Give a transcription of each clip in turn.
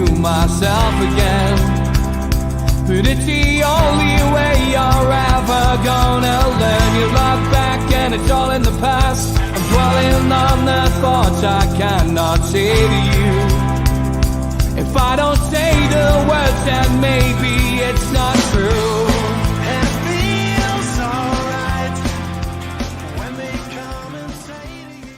to myself again. But it's the only way you're ever gonna learn. You look back and it's all in the past. I'm dwelling on the thoughts I cannot say to you. If I don't say the words, then maybe it's not true. And it feels alright when they come and say to you.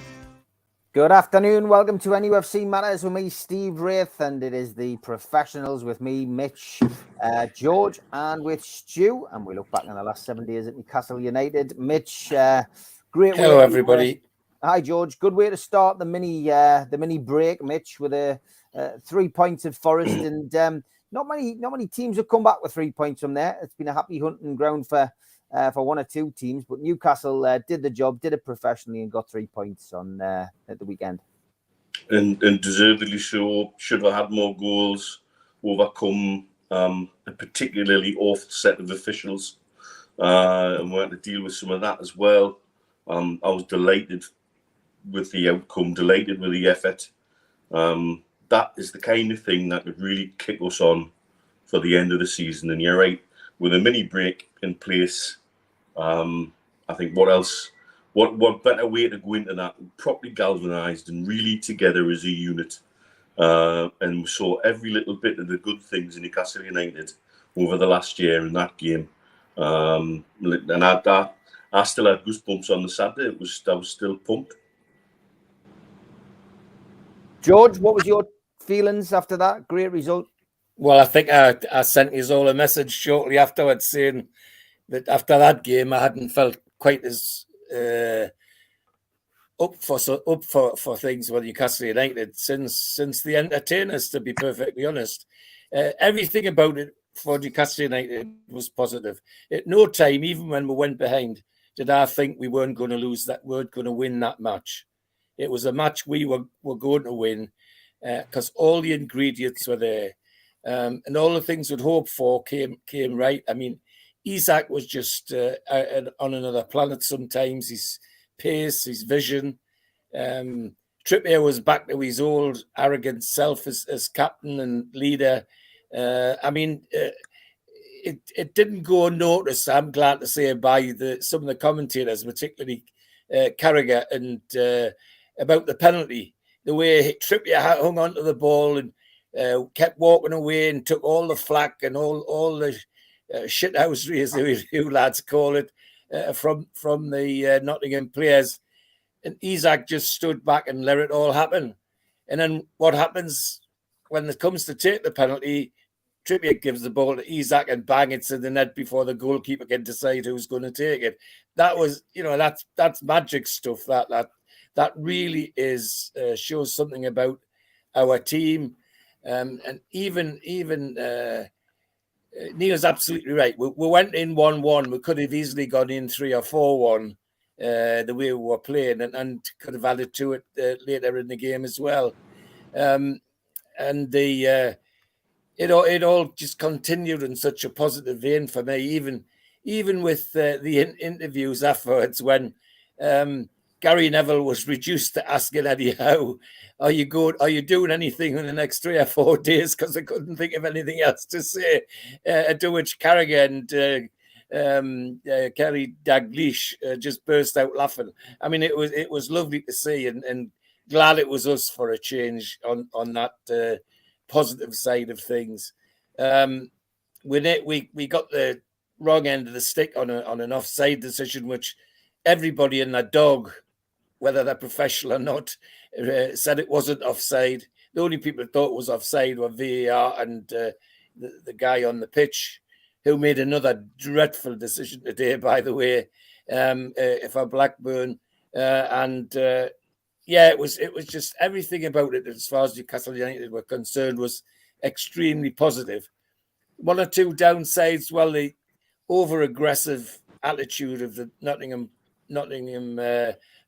Good afternoon. Welcome to NUFC Matters with me, Steve Wraith, and it is the professionals with me, Mitch, George, and with Stu. And we look back on the last 7 days at Newcastle United. Mitch, great. Hello, everybody. Hi, George. Good way to start the mini break, Mitch, with 3 points at Forest, and not many teams have come back with 3 points from there. It's been a happy hunting ground for one or two teams, but Newcastle did the job, did it professionally, and got 3 points on at the weekend. And deservedly so. Should have had more goals, overcome a particularly awful set of officials, and we had to deal with some of that as well. I was delighted with the outcome, delighted with the effort. That is the kind of thing that could really kick us on for the end of the season. And you're right, with a mini break in place, I think what better way to go into that, properly galvanised and really together as a unit. And we saw every little bit of the good things in Newcastle United over the last year in that game. And I still had goosebumps on the Saturday. I was still pumped. George, what was your feelings after that great result? Well, I think I sent you all a message shortly afterwards saying that after that game, I hadn't felt quite as up for things with Newcastle United since the entertainers, to be perfectly honest. Everything about it for Newcastle United was positive. At no time, even when we went behind, did I think we weren't going to lose that, weren't going to win that match. It was a match we were going to win because all the ingredients were there. And all the things we'd hoped for came right. I mean, Isak was just on another planet sometimes. His pace, his vision. Trippier was back to his old arrogant self as captain and leader. It didn't go unnoticed, I'm glad to say, by some of the commentators, particularly Carragher, and about the penalty. The way Trippier hung onto the ball and kept walking away and took all the flack and all the shithousery, as you lads call it, from the Nottingham players. And Isak just stood back and let it all happen. And then what happens when it comes to take the penalty? Trippier gives the ball to Isak and bang, it's in the net before the goalkeeper can decide who's going to take it. That was, that's magic stuff. That really is shows something about our team. And even Neil's absolutely right. We went in 1-1. We could have easily gone in 3 or 4-1 the way we were playing, and could have added to it later in the game as well. It all just continued in such a positive vein for me. Even with the interviews afterwards, when Gary Neville was reduced to asking Eddie Howe, are you doing anything in the next 3 or 4 days? Because I couldn't think of anything else to say. To which Carragher and Kerry Dalglish just burst out laughing. I mean, it was lovely to see, and glad it was us for a change on that positive side of things. We got the wrong end of the stick on an offside decision, which everybody and their dog, whether they're professional or not, said it wasn't offside. The only people who thought it was offside were VAR and the guy on the pitch, who made another dreadful decision today, by the way, for Blackburn. It was just everything about it, as far as Newcastle United were concerned, was extremely positive. One or two downsides, well, the over-aggressive attitude of the Nottingham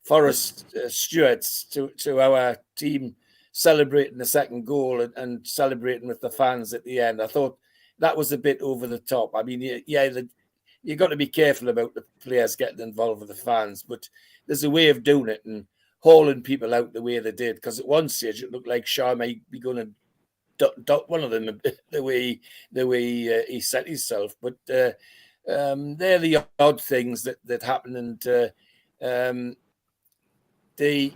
Forest stewards to our team, celebrating the second goal and celebrating with the fans at the end. I thought that was a bit over the top. I mean, you've got to be careful about the players getting involved with the fans, but there's a way of doing it and hauling people out the way they did, because at one stage it looked like Shaw might be going to one of them the way he set himself. But they're the odd things that happen, and the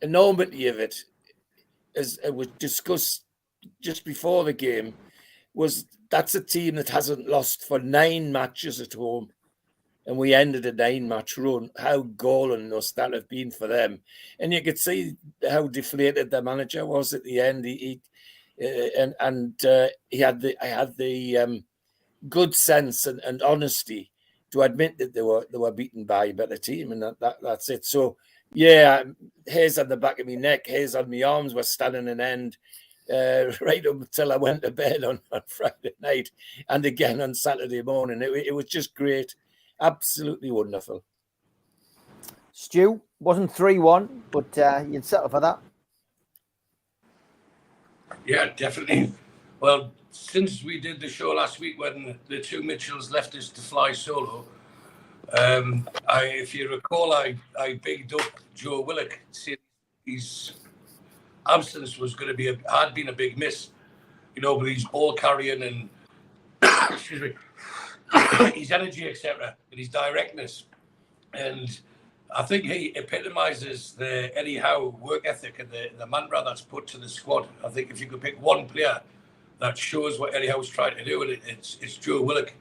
enormity of it, as it was discussed just before the game, was that's a team that hasn't lost for 9 matches at home. And we ended a 9-match run. How galling must that have been for them? And you could see how deflated the manager was at the end. He had the good sense and honesty to admit that they were beaten by a better team, and that's it. So yeah, hairs on the back of my neck, hairs on my arms were standing an end right up until I went to bed on Friday night, and again on Saturday morning. It was just great. Absolutely wonderful. Stu, wasn't 3-1, but you'd settle for that. Yeah, definitely. Well, since we did the show last week when the two Mitchells left us to fly solo, if you recall, I bigged up Joe Willock, saying his absence was going to had been a big miss, with his ball carrying and excuse me, his energy, etc., and his directness. And I think he epitomizes the Eddie Howe work ethic and the mantra that's put to the squad. I think if you could pick one player that shows what Eddie Howe's trying to do, it's Joe Willock.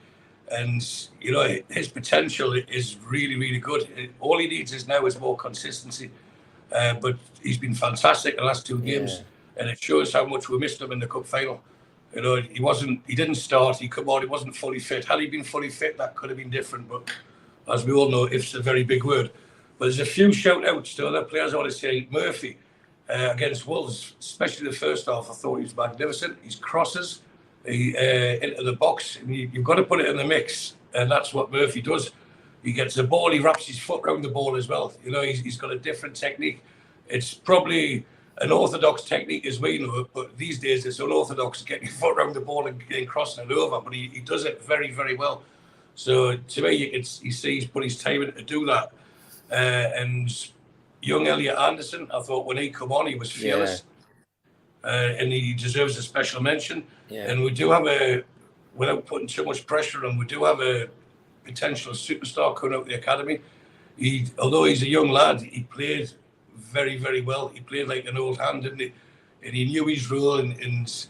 And, his potential is really, really good. All he needs now is more consistency. But he's been fantastic the last 2 games. Yeah. And it shows how much we missed him in the cup final. He didn't start, he come on, he wasn't fully fit. Had he been fully fit, that could have been different. But as we all know, if's a very big word. But there's a few shout outs to other players. I want to say Murphy against Wolves, especially the first half. I thought he was magnificent. His crosses into the box, and you've got to put it in the mix. And that's what Murphy does. He gets the ball, he wraps his foot around the ball as well. He's got a different technique. It's probably an orthodox technique as we know it, but these days it's unorthodox, getting your foot around the ball and crossing it over. But he does it very, very well. So to me, you see he's put his time in to do that. And young Elliot Anderson, I thought when he come on, he was fearless. And he deserves a special mention. Yeah. And we do have without putting too much pressure on, we do have a potential superstar coming out of the academy. Although he's a young lad, he played very, very well. He played like an old hand, didn't he? And he knew his role, and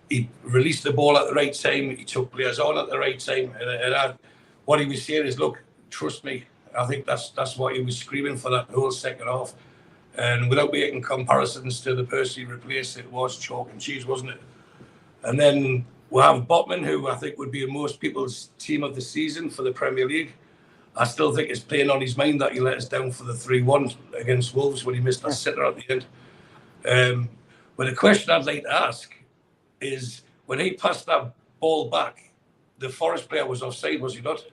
he released the ball at the right time. He took players on at the right time. And what he was saying is, look, trust me. I think that's what he was screaming for that whole second half. And without making comparisons to the person he replaced, it was chalk and cheese, wasn't it? And then we'll have Botman, who I think would be in most people's team of the season for the Premier League. I still think it's playing on his mind that he let us down for the 3-1 against Wolves when he missed that sitter at the end. But the question I'd like to ask is, when he passed that ball back, the Forest player was offside, was he not?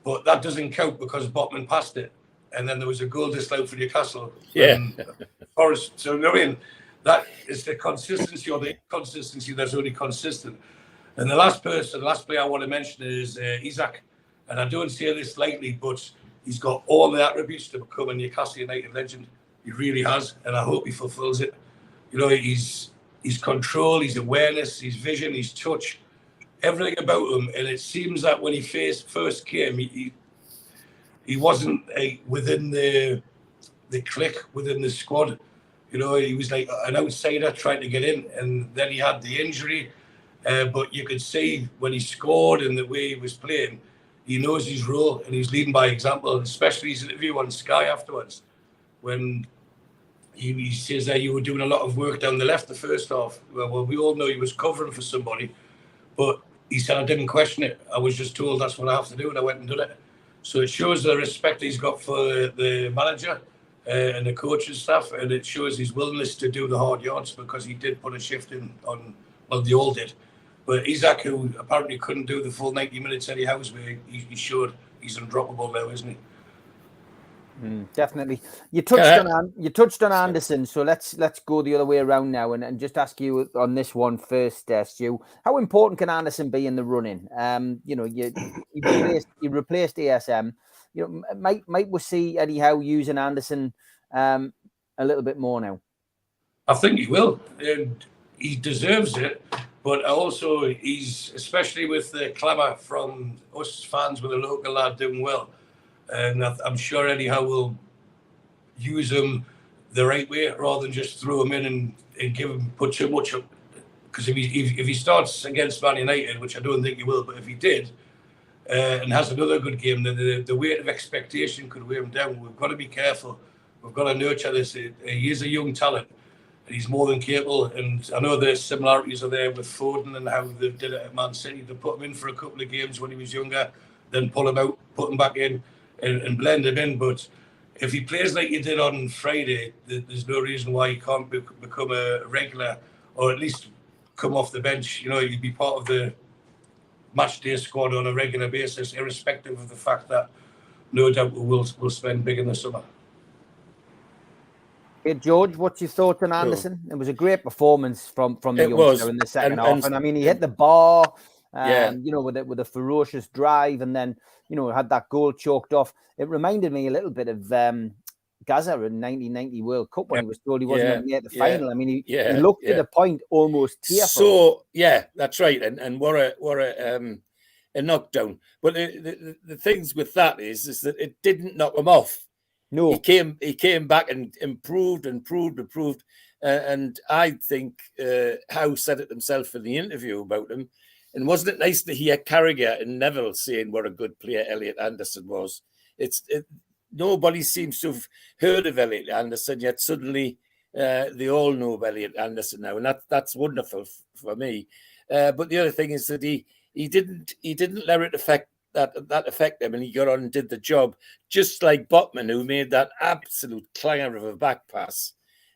But that doesn't count because Botman passed it. And then there was a goal disallowed for Newcastle. Yeah. Forest. So, I mean, that is the consistency or the inconsistency that's only consistent. And the last player I want to mention is Isaac. And I don't say this lightly, but he's got all the attributes to become a Newcastle United legend. He really has. And I hope he fulfills it. His control, his awareness, his vision, his touch, everything about him. And it seems that when he first came, he wasn't within the clique, within the squad. He was like an outsider trying to get in. And then he had the injury. But you could see when he scored and the way he was playing, he knows his role and he's leading by example, especially his interview on Sky afterwards, when he says that you were doing a lot of work down the left the first half. Well, we all know he was covering for somebody, but he said, I didn't question it. I was just told that's what I have to do, and I went and did it. So it shows the respect he's got for the manager and the coaching staff, and it shows his willingness to do the hard yards, because he did put a shift in on, well, they all did. But Isaac, who apparently couldn't do the full 90 minutes anyhow, he showed he's undroppable now, isn't he? Definitely. You touched on Anderson, so let's go the other way around now and just ask you on this one first, Stu. How important can Anderson be in the running? You replaced ASM. Might we see Eddie Howe using Anderson a little bit more now? I think he will. And he deserves it. But also, he's, especially with the clamour from us fans with the local lad doing well, and I'm sure Eddie Howe will use him the right way rather than just throw him in and give him, put too much up. Because if he starts against Man United, which I don't think he will, but if he did, and has another good game, then the weight of expectation could weigh him down. We've got to be careful. We've got to nurture this. He is a young talent. He's more than capable, and I know the similarities are there with Foden and how they did it at Man City. They put him in for a couple of games when he was younger, then pull him out, put him back in, and blend him in. But if he plays like he did on Friday, there's no reason why he can't become a regular, or at least come off the bench. You know, he'd be part of the match day squad on a regular basis, irrespective of the fact that no doubt we'll spend big in the summer. Hey, George, what's your thought on Anderson? It was a great performance from the youngster in the second half. And I mean, he hit the bar, you know, with a ferocious drive, and then, you know, had that goal choked off. It reminded me a little bit of Gaza in 1990 World Cup when he was told he wasn't going to get the final. I mean, he looked at a point almost tearful. So, yeah, that's right. And what a knockdown. But the things with that is that it didn't knock him off. No, he came back and improved. And I think Howe said it himself in the interview about him. And wasn't it nice to hear Carragher and Neville saying what a good player Elliot Anderson was? Nobody seems to have heard of Elliot Anderson, yet suddenly they all know of Elliot Anderson now, and that's wonderful for me. But the other thing is that he didn't let it affect him, and he got on and did the job, just like Botman, who made that absolute clanger of a back pass.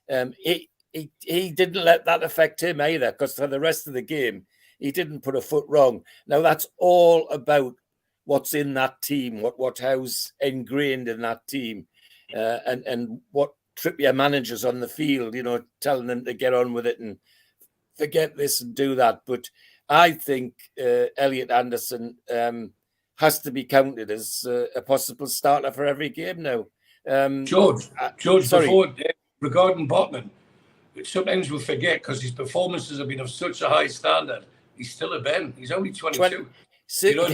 He didn't let that affect him either, because for the rest of the game, he didn't put a foot wrong. Now, that's all about what's in that team, what Howe's ingrained in that team, and what Trippier manages on the field, you know, telling them to get on with it and forget this and do that. But I think Elliot Anderson has to be counted as a possible starter for every game now. George, sorry. Before, regarding Botman, sometimes we'll forget because his performances have been of such a high standard. He's still a Ben. He's only 22. You know,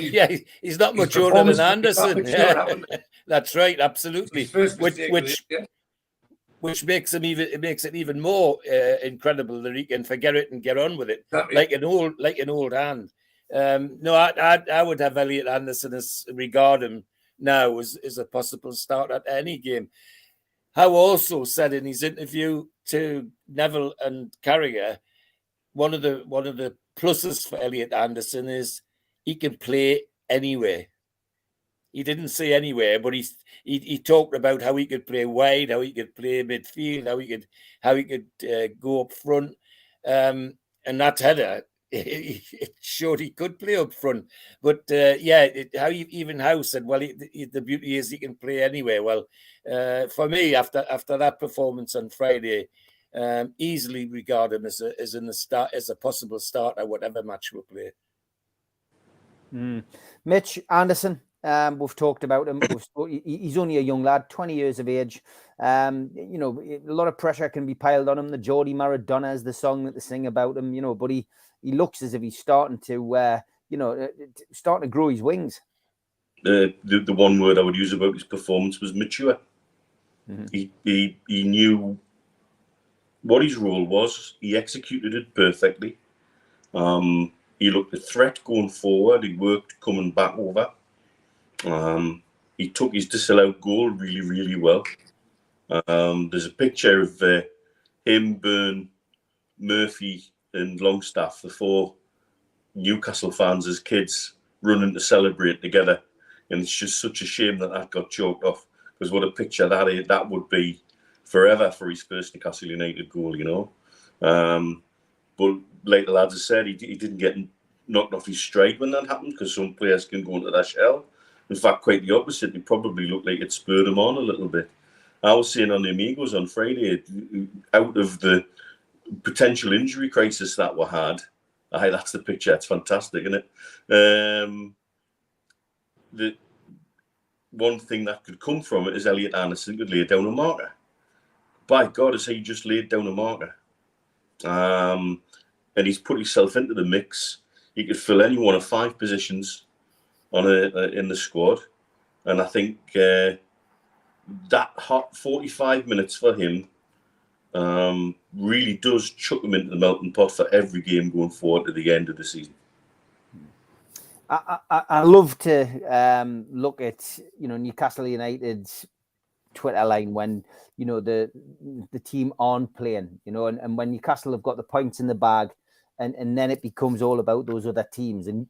he's not much older than Anderson. That's right, absolutely. Which makes it even more incredible that he can forget it and get on with it, like an old hand. No, I would have Elliot Anderson regard him now as a possible start at any game. Howe also said in his interview to Neville and Carragher, one of the pluses for Elliot Anderson is he can play anywhere. He didn't say anywhere, but he talked about how he could play wide, how he could play midfield, how he could go up front, and that header, it showed he could play up front. But even Howe said, well, the beauty is he can play anywhere. Well, for me, after that performance on Friday, easily regard him as a possible starter, whatever match we play. Mitch Anderson, we've talked about him. He's only a young lad, 20 years of age. You know, a lot of pressure can be piled on him. The Geordie Maradona is the song that they sing about him, you know, but he looks as if he's starting to, starting to grow his wings. The one word I would use about his performance was mature. Mm-hmm. He knew what his role was. He executed it perfectly. He looked a threat going forward. He worked coming back over. He took his disallowed goal really, really well. There's a picture of him, Byrne, Murphy and Longstaff, the four Newcastle fans as kids, running to celebrate together. And it's just such a shame that got choked off, because what a picture that would be forever for his first Newcastle United goal, you know. But like the lads have said, he didn't get knocked off his stride when that happened, because some players can go into that shell. In fact, quite the opposite. It probably looked like it spurred him on a little bit. I was saying on the Amigos on Friday, out of the potential injury crisis that we had, that's the picture. It's fantastic, isn't it? The one thing that could come from it is Elliot Anderson could lay down a marker. By God, has he just laid down a marker? and he's put himself into the mix. He could fill any one of 5 positions on in the squad, and I think that hot 45 minutes for him really does chuck him into the melting pot for every game going forward to the end of the season. I love to look at Newcastle United's Twitter line when the team aren't playing, and when Newcastle have got the points in the bag, and then it becomes all about those other teams. And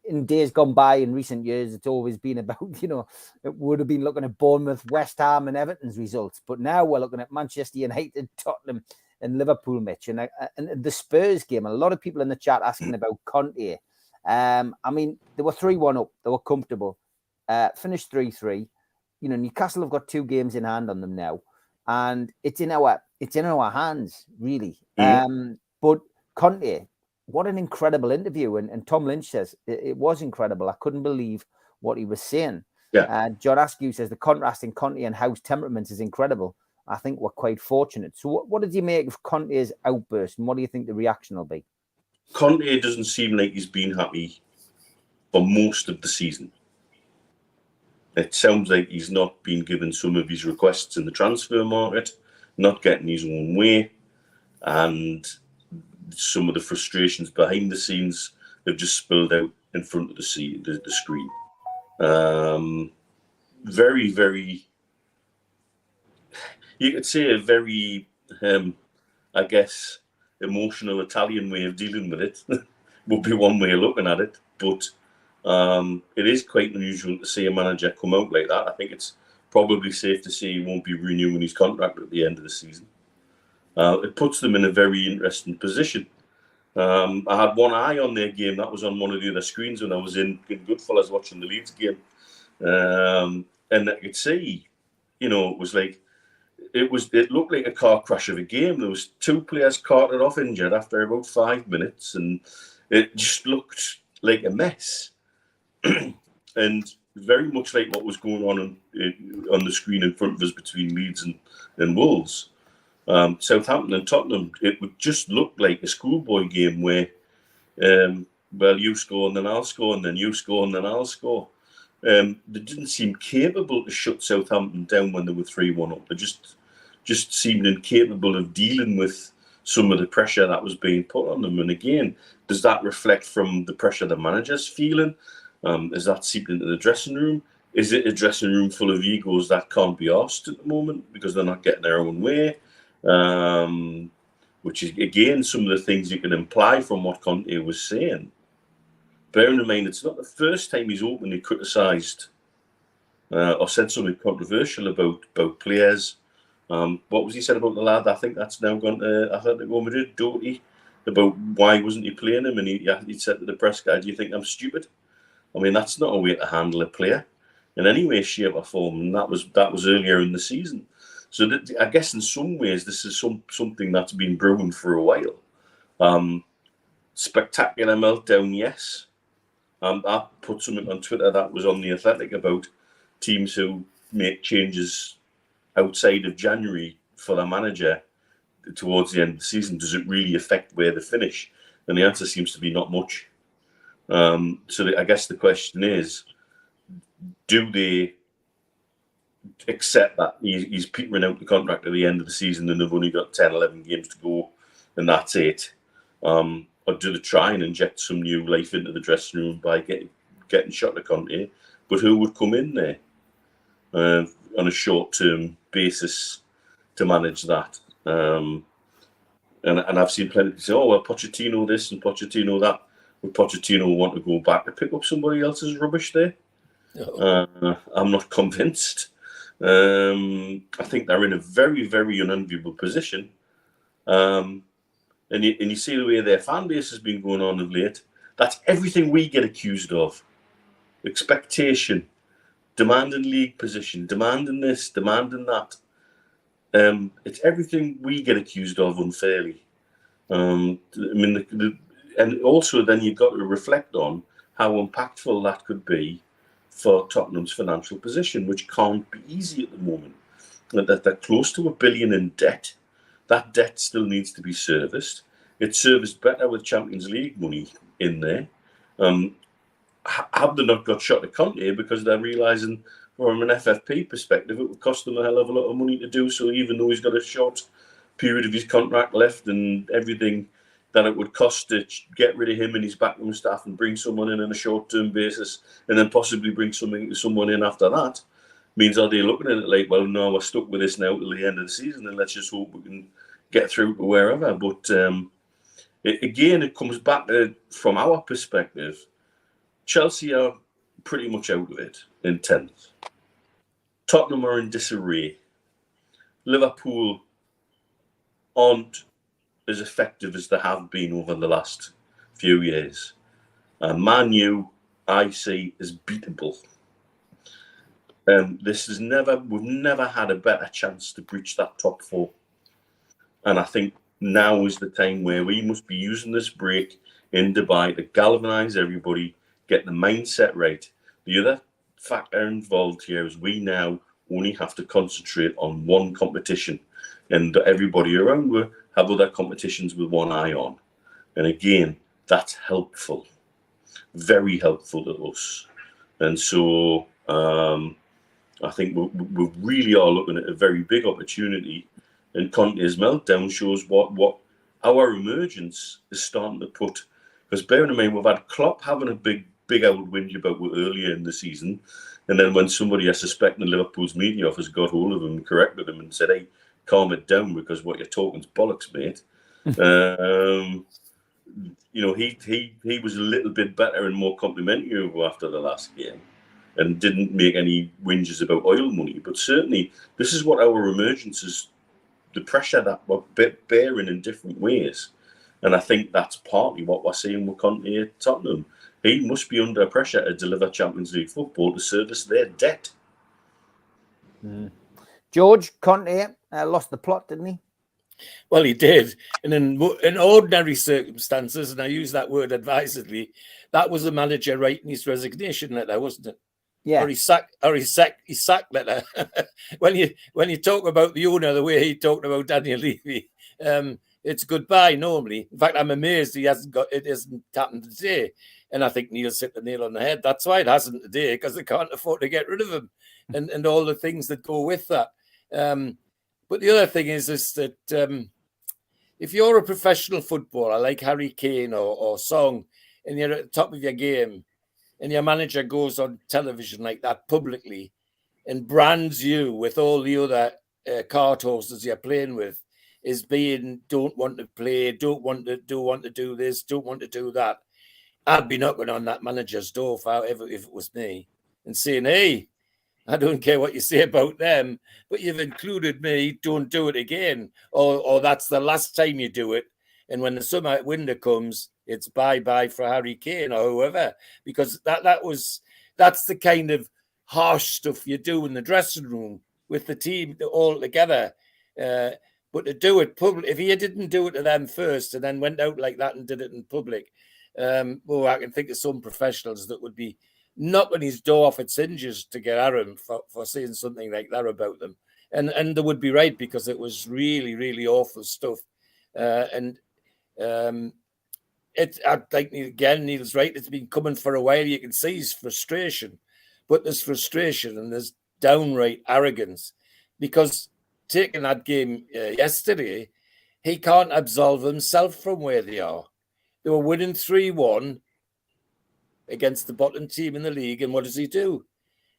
in days gone by, in recent years, it's always been about, it would have been looking at Bournemouth, West Ham and Everton's results. But now we're looking at Manchester United, Tottenham and Liverpool, Mitch. And the Spurs game, a lot of people in the chat asking about Conte. I mean, they were 3-1 up. They were comfortable. Finished 3-3. Newcastle have got 2 games in hand on them now. And it's in our hands, really. But Conte, what an incredible interview. And Tom Lynch says it was incredible. I couldn't believe what he was saying. Yeah. John Askew says the contrast in Conte and House temperaments is incredible. I think we're quite fortunate. So what did you make of Conte's outburst, and what do you think the reaction will be? Conte doesn't seem like he's been happy for most of the season. It sounds like he's not been given some of his requests in the transfer market, not getting his own way, and some of the frustrations behind the scenes have just spilled out in front of the screen. Very, very, you could say a very, I guess, emotional Italian way of dealing with it would be one way of looking at it. But it is quite unusual to see a manager come out like that. I think it's probably safe to say he won't be renewing his contract at the end of the season. It puts them in a very interesting position. I had one eye on their game. That was on one of the other screens when I was in Goodfellas watching the Leeds game. And I could see, it looked like a car crash of a game. There was 2 players carted off injured after about 5 minutes, and it just looked like a mess. And very much like what was going on the screen in front of us between Leeds and Wolves. Southampton and Tottenham, it would just look like a schoolboy game where, you score and then I'll score, and then you score and then I'll score. They didn't seem capable to shut Southampton down when they were 3-1 up. They just seemed incapable of dealing with some of the pressure that was being put on them. And again, does that reflect from the pressure the manager's feeling? Is that seeped into the dressing room? Is it a dressing room full of egos that can't be asked at the moment because they're not getting their own way? Which is, again, some of the things you can imply from what Conte was saying. Bearing in mind, it's not the first time he's openly criticised or said something controversial about players. What was he said about the lad? I think that's now gone to Atletico Madrid, Doty, about why wasn't he playing him? And he said to the press guy, "Do you think I'm stupid?" I mean, that's not a way to handle a player in any way, shape or form. And that was earlier in the season. So I guess in some ways, this is something that's been brewing for a while. Spectacular meltdown, yes. I put something on Twitter that was on The Athletic about teams who make changes outside of January for their manager towards the end of the season. Does it really affect where they finish? And the answer seems to be not much. So I guess the question is, do they accept that he's petering out the contract at the end of the season and they've only got 10, 11 games to go and that's it? Or do they try and inject some new life into the dressing room by getting shot at Conte? But who would come in there on a short-term basis to manage that? And I've seen plenty of say, "Oh, well, Pochettino this and Pochettino that." Would Pochettino want to go back to pick up somebody else's rubbish there? No. I'm not convinced. I think they're in a very, very unenviable position. And you see the way their fan base has been going on of late. That's everything we get accused of. Expectation, demanding league position, demanding this, demanding that. It's everything we get accused of unfairly. And also then you've got to reflect on how impactful that could be for Tottenham's financial position, which can't be easy at the moment. That they're close to $1 billion in debt. That debt still needs to be serviced. it serviced better with Champions League money in there. Have they not got shot at Conte because they're realising from an FFP perspective it would cost them a hell of a lot of money to do so, even though he's got a short period of his contract left and everything that it would cost to get rid of him and his backroom staff and bring someone in on a short-term basis and then possibly bring someone in after that means, are they looking at it like, well, no, we're stuck with this now till the end of the season and let's just hope we can get through to wherever. But it comes back to, from our perspective, Chelsea are pretty much out of it in 10th. Tottenham are in disarray. Liverpool aren't as effective as they have been over the last few years. Man U, I see, is beatable. We've never had a better chance to breach that top 4. And I think now is the time where we must be using this break in Dubai to galvanise everybody, get the mindset right. The other factor involved here is we now only have to concentrate on one competition, and everybody around will have other competitions with one eye on. And again, that's helpful, very helpful to us. And so I think we really are looking at a very big opportunity, and Conte's meltdown shows what our emergence is starting to put. Because bearing in mind, we've had Klopp having a big old whinge about it earlier in the season, and then when somebody I suspect in Liverpool's media office got hold of him and corrected him and said, "Hey, calm it down because what you're talking's bollocks, mate." He was a little bit better and more complimentary after the last game, and didn't make any whinges about oil money. But certainly, this is what our emergence is, the pressure that we're bearing in different ways. And I think that's partly what we're seeing with Conte at Tottenham. He must be under pressure to deliver Champions League football to service their debt. George, Conte lost the plot, didn't he? Well, he did. And in ordinary circumstances, and I use that word advisedly, that was the manager writing his resignation letter, wasn't it? Yeah. Or his sack letter. when you talk about the owner the way he talked about Daniel Levy, it's goodbye normally. In fact, I'm amazed it hasn't happened today. And I think Neil's hit the nail on the head. That's why it hasn't today, because they can't afford to get rid of him and all the things that go with that. But the other thing is that if you're a professional footballer like Harry Kane or Song, and you're at the top of your game, and your manager goes on television like that publicly and brands you with all the other cart horses you're playing with as being don't want to play, don't want to do this, don't want to do that, I'd be knocking on that manager's door if it was me and saying, "Hey, I don't care what you say about them, but you've included me. Don't do it again. Or that's the last time you do it. And when the summer winter comes, it's bye-bye for Harry Kane or whoever." Because that's the kind of harsh stuff you do in the dressing room with the team all together. But to do it public, if he didn't do it to them first and then went out like that and did it in public, I can think of some professionals that would be knocking his door off its hinges to get at him for saying something like that about them. And they would be right, because it was really, really awful stuff. I think, again, Neil's right. It's been coming for a while. You can see his frustration. But there's frustration and there's downright arrogance. Because taking that game yesterday, he can't absolve himself from where they are. They were winning 3-1 against the bottom team in the league. And what does he do?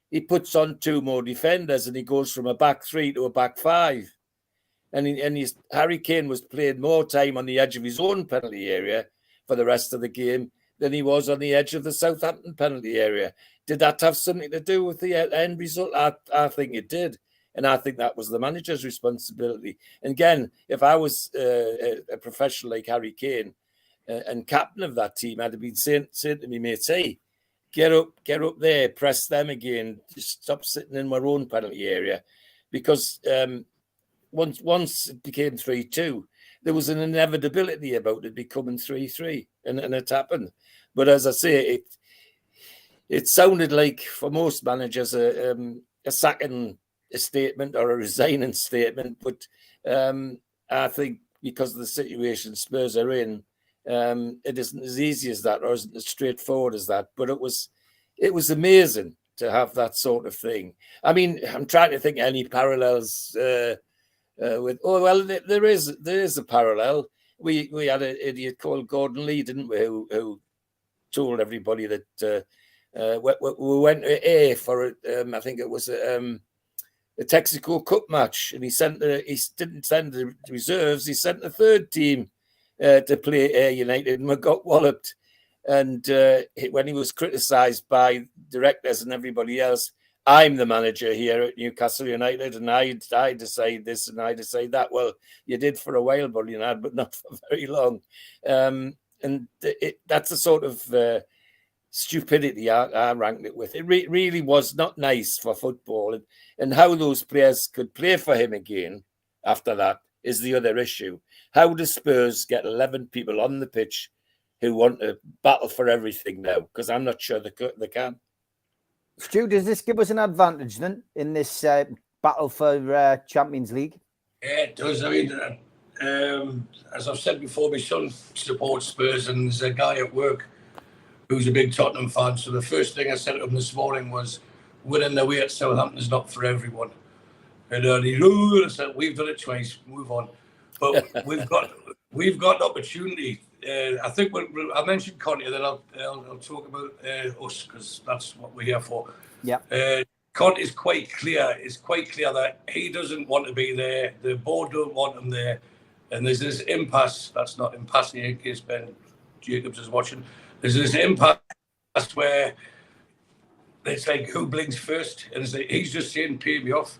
He puts on 2 more defenders and he goes from a back 3 to a back 5. And Harry Kane was playing more time on the edge of his own penalty area for the rest of the game than he was on the edge of the Southampton penalty area. Did that have something to do with the end result? I think it did. And I think that was the manager's responsibility. And again, if I was a professional like Harry Kane and captain of that team, I'd have been saying to me, mates, "Hey, get up there, press them again. Just stop sitting in my own penalty area." Because once it became 3-2, there was an inevitability about it becoming 3-3, and it happened. But as I say, it sounded like for most managers a sacking statement or a resigning statement. But I think because of the situation Spurs are in. It isn't as easy as that, or isn't as straightforward as that. But it was amazing to have that sort of thing. I mean, I'm trying to think any parallels with. Oh well, there is a parallel. We had an idiot called Gordon Lee, didn't we? Who told everybody that we went to A for I think it was a Texaco Cup match, and he didn't send the reserves. He sent the third team to play Ayr United, and we got walloped. And when he was criticised by directors and everybody else, I'm the manager here at Newcastle United, and I decide this and I decide that. Well, you did for a while, but not for very long. That's the sort of stupidity I ranked it with. It really was not nice for football, and how those players could play for him again after that is the other issue. How do Spurs get 11 people on the pitch who want to battle for everything now? Because I'm not sure they can. Stu, does this give us an advantage then in this battle for Champions League? Yeah, it does. I mean, as I've said before, my son supports Spurs, and there's a guy at work who's a big Tottenham fan. So the first thing I said to him this morning was, winning away at Southampton is not for everyone. And he said, we've done it twice, move on. But we've got an opportunity. I think I mentioned Conte, then I'll talk about us, because that's what we're here for. Yeah. Conte is quite clear. It's quite clear that he doesn't want to be there. The board don't want him there. And there's this impasse. That's not impasse in case Ben Jacobs is watching. There's this impasse where it's like, who blinks first? And it's like, he's just saying, pay me off.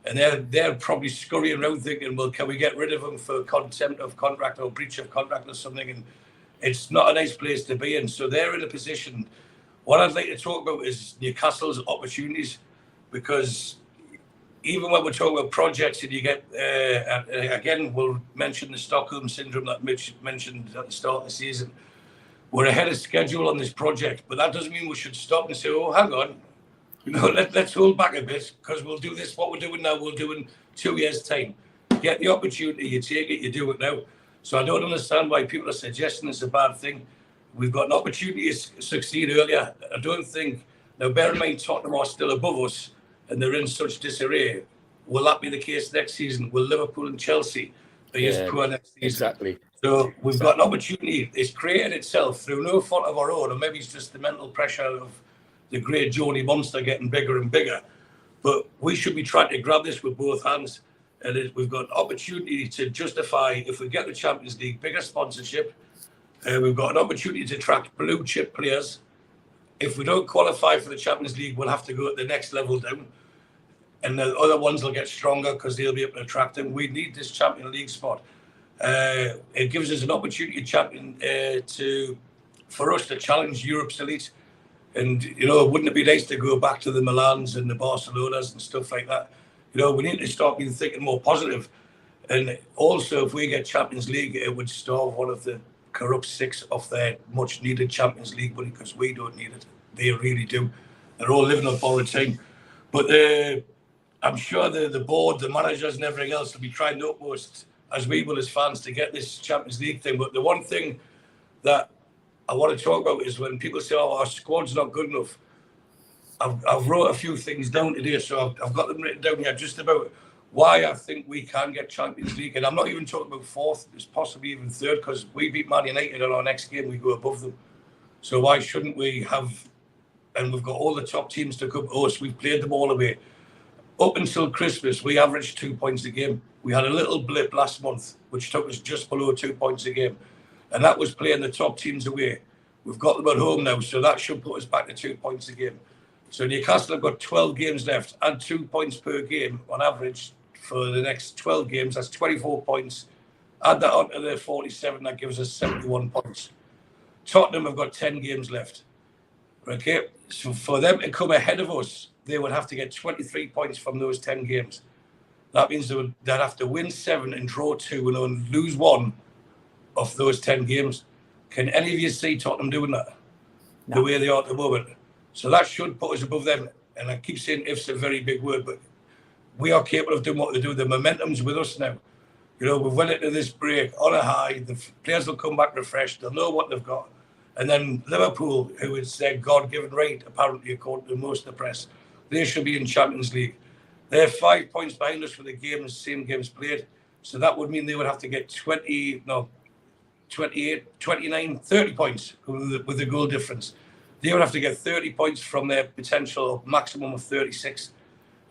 And they're probably scurrying around thinking, well, can we get rid of him for contempt of contract or breach of contract or something? And it's not a nice place to be in. So they're in a position. What I'd like to talk about is Newcastle's opportunities, because even when we're talking about projects, and you get, again, we'll mention the Stockholm Syndrome that Mitch mentioned at the start of the season. We're ahead of schedule on this project, but that doesn't mean we should stop and say, oh, hang on. Let's hold back a bit, because we'll do this. What we're doing now, we'll do in 2 years' time. Get the opportunity, you take it, you do it now. So I don't understand why people are suggesting it's a bad thing. We've got an opportunity to succeed earlier. I don't think, now bear in mind, Tottenham are still above us, and they're in such disarray. Will that be the case next season? Will Liverpool and Chelsea be as poor next season? Exactly. So we've got an opportunity. It's created itself through no fault of our own, or maybe it's just the mental pressure of the great Joni monster getting bigger and bigger. But we should be trying to grab this with both hands. And we've got an opportunity to justify, if we get the Champions League, bigger sponsorship. We've got an opportunity to attract blue chip players. If we don't qualify for the Champions League, we'll have to go at the next level down. And the other ones will get stronger because they'll be able to attract them. We need this Champions League spot. It gives us an opportunity for us to challenge Europe's elite. And, wouldn't it be nice to go back to the Milans and the Barcelonas and stuff like that? We need to start thinking more positive. And also, if we get Champions League, it would starve one of the corrupt six of their much needed Champions League money, because we don't need it. They really do. They're all living on borrowed time. But I'm sure the board, the managers and everything else will be trying the utmost, as we will as fans, to get this Champions League thing. But the one thing that I want to talk about is when people say, oh, our squad's not good enough. I've wrote a few things down today, so I've got them written down here, just about why I think we can get Champions League. And I'm not even talking about fourth, it's possibly even third, because we beat Man United in our next game, we go above them. So why shouldn't we have, and we've got all the top teams to come to us, we've played them all away. Up until Christmas, we averaged 2 points a game. We had a little blip last month, which took us just below 2 points a game. And that was playing the top teams away. We've got them at home now, so that should put us back to 2 points a game. So Newcastle have got 12 games left, and 2 points per game on average for the next 12 games. That's 24 points. Add that on to the 47, that gives us 71 points. Tottenham have got 10 games left. Okay, so for them to come ahead of us, they would have to get 23 points from those 10 games. That means they'd have to win 7 and draw 2 and only lose 1 of those 10 games. Can any of you see Tottenham doing that? No. The way they are at the moment? So that should put us above them. And I keep saying if's a very big word, but we are capable of doing what they do. The momentum's with us now. You know, we've went into this break on a high. The players will come back refreshed. They'll know what they've got. And then Liverpool, who is their God-given right, apparently, according to most of the press, they should be in Champions League. They're 5 points behind us for the same games played. So that would mean they would have to get 28, 29, 30 points with the goal difference. They would have to get 30 points from their potential maximum of 36.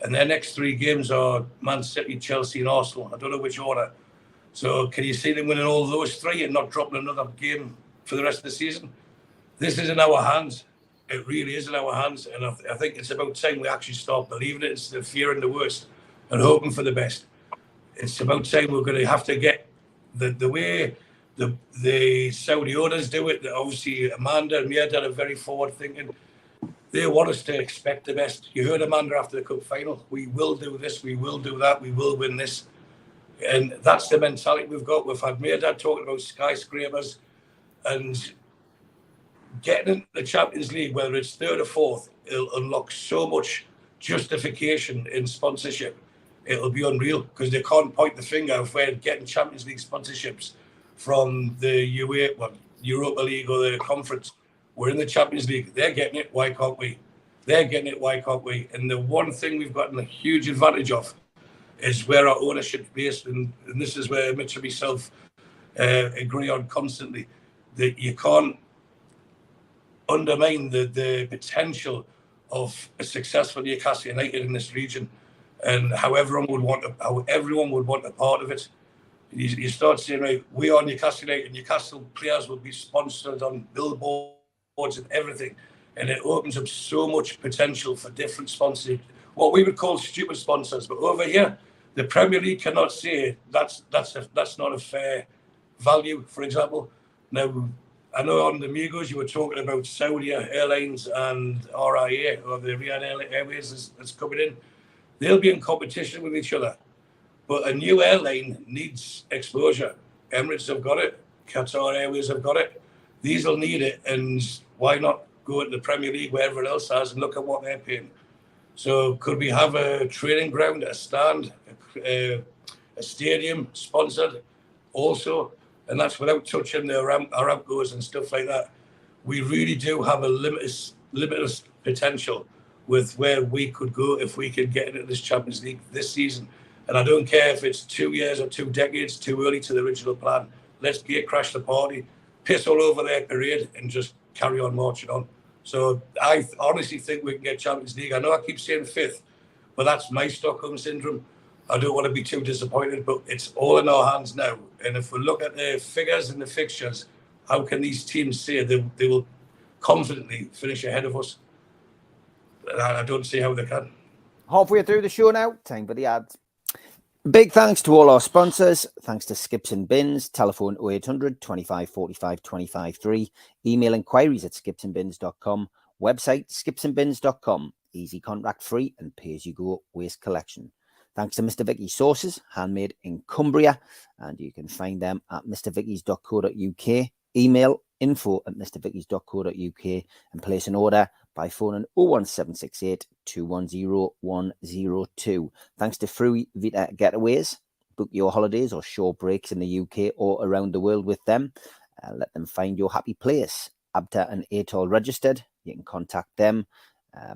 And their next 3 games are Man City, Chelsea, and Arsenal. I don't know which order. So can you see them winning all those 3 and not dropping another game for the rest of the season? This is in our hands. It really is in our hands. And I think it's about time we actually start believing it instead of fearing the worst and hoping for the best. It's about time we're going to have to get the way the Saudi owners do it. Obviously, Amanda and Mirdad are very forward thinking. They want us to expect the best. You heard Amanda after the cup final. We will do this. We will do that. We will win this. And that's the mentality we've got. We've had Mirdad talking about skyscrapers and getting into the Champions League, whether it's 3rd or 4th, it'll unlock so much justification in sponsorship. It'll be unreal because they can't point the finger if we're getting Champions League sponsorships from the Europa League or the conference. We're in the Champions League. They're getting it. Why can't we? They're getting it. Why can't we? And the one thing we've gotten a huge advantage of is where our ownership is based. And this is where Mitch and myself agree on constantly, that you can't undermine the potential of a successful Newcastle United in this region and how everyone would want a part of it. You start saying, right, we are Newcastle United, Newcastle players will be sponsored on billboards and everything. And it opens up so much potential for different sponsors, what we would call stupid sponsors. But over here, the Premier League cannot say that's not a fair value, for example. Now, I know on the Migos you were talking about Saudi Airlines and RIA, or the Riyadh Airways that's coming in. They'll be in competition with each other. But a new airline needs exposure. Emirates have got it. Qatar Airways have got it. These will need it. And why not go into the Premier League where everyone else has and look at what they're paying? So could we have a training ground, a stand, a stadium sponsored also? And that's without touching the Aramcos and stuff like that. We really do have a limitless potential with where we could go if we could get into this Champions League this season. And I don't care if it's 2 years or 2 decades too early to the original plan. Let's get crash the party, piss all over their parade, and just carry on marching on. So I honestly think we can get Champions League. I know I keep saying 5th, but that's my Stockholm syndrome. I don't want to be too disappointed, but it's all in our hands now. And if we look at the figures and the fixtures, how can these teams say they will confidently finish ahead of us? I don't see how they can. Halfway through the show now, time for the ads. Big thanks to all our sponsors. Thanks to Skips and Bins. Telephone 0800 25 45 25 3. Email inquiries at skipsandbins.com. Website skipsandbins.com. Easy contract free and pay as you go waste collection. Thanks to Mr. Vicky's Sauces, handmade in Cumbria. And you can find them at mrvickies.co.uk. Email info@mrvickies.co.uk and place an order by phoning 01768 210 102. Thanks to Frui Vita Getaways. Book your holidays or short breaks in the UK or around the world with them. Let them find your happy place. ABTA and ATOL registered. You can contact them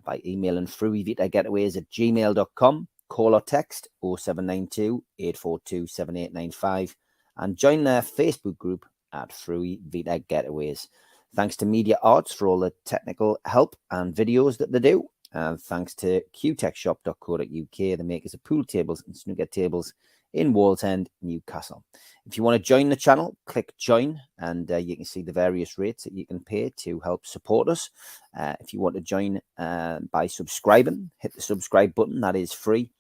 by emailing fruivitagetaways@gmail.com. Call or text 0792 842 7895 and join their Facebook group at Frui Vita Getaways. Thanks to Media Arts for all the technical help and videos that they do. And thanks to qtechshop.co.uk, the makers of pool tables and snooker tables in Wallsend, Newcastle. If you want to join the channel, click join and you can see the various rates that you can pay to help support us. If you want to join by subscribing, hit the subscribe button, that is free.